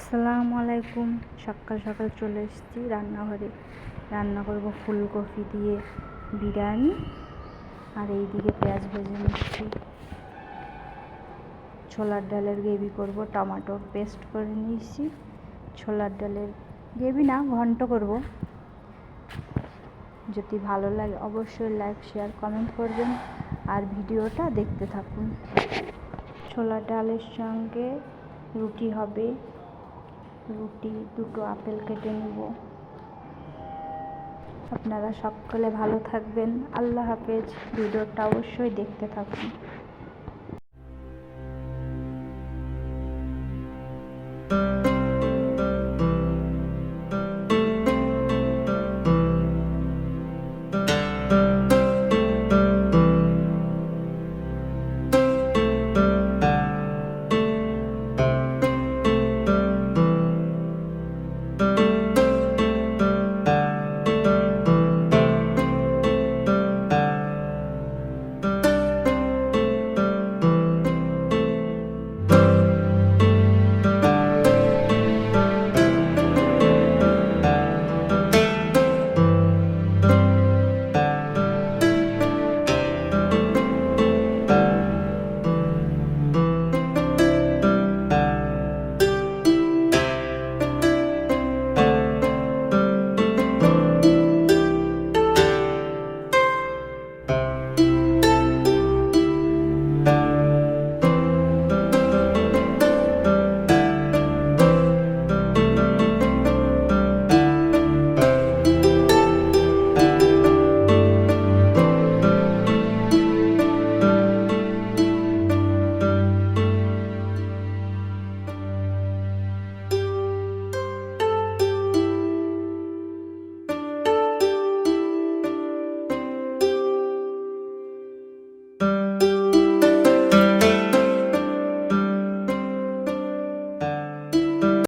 আসসালামু আলাইকুম। সকাল সকাল চলে এসেছি রান্নাঘরে। রান্না করব ফুলকপি দিয়ে বিরিয়ানি, আর এইদিকে পেঁয়াজ ভেজে নিচ্ছি। ছোলার ডালের গ্রেভি করব, টমেটো পেস্ট করে নিয়েছি। ছোলার ডালের গ্রেভি না, ঘন্ট করব। যদি ভালো লাগে অবশ্যই লাইক শেয়ার কমেন্ট করবেন আর ভিডিওটা দেখতে থাকুন। ছোলার ডালের সঙ্গে রুটি হবে। রুটি দুটো আপেল কেটে নেব। আপনারা সকলে ভালো থাকবেন। আল্লাহ হাফেজ। ভিডিওটা অবশ্যই দেখতে থাকুন।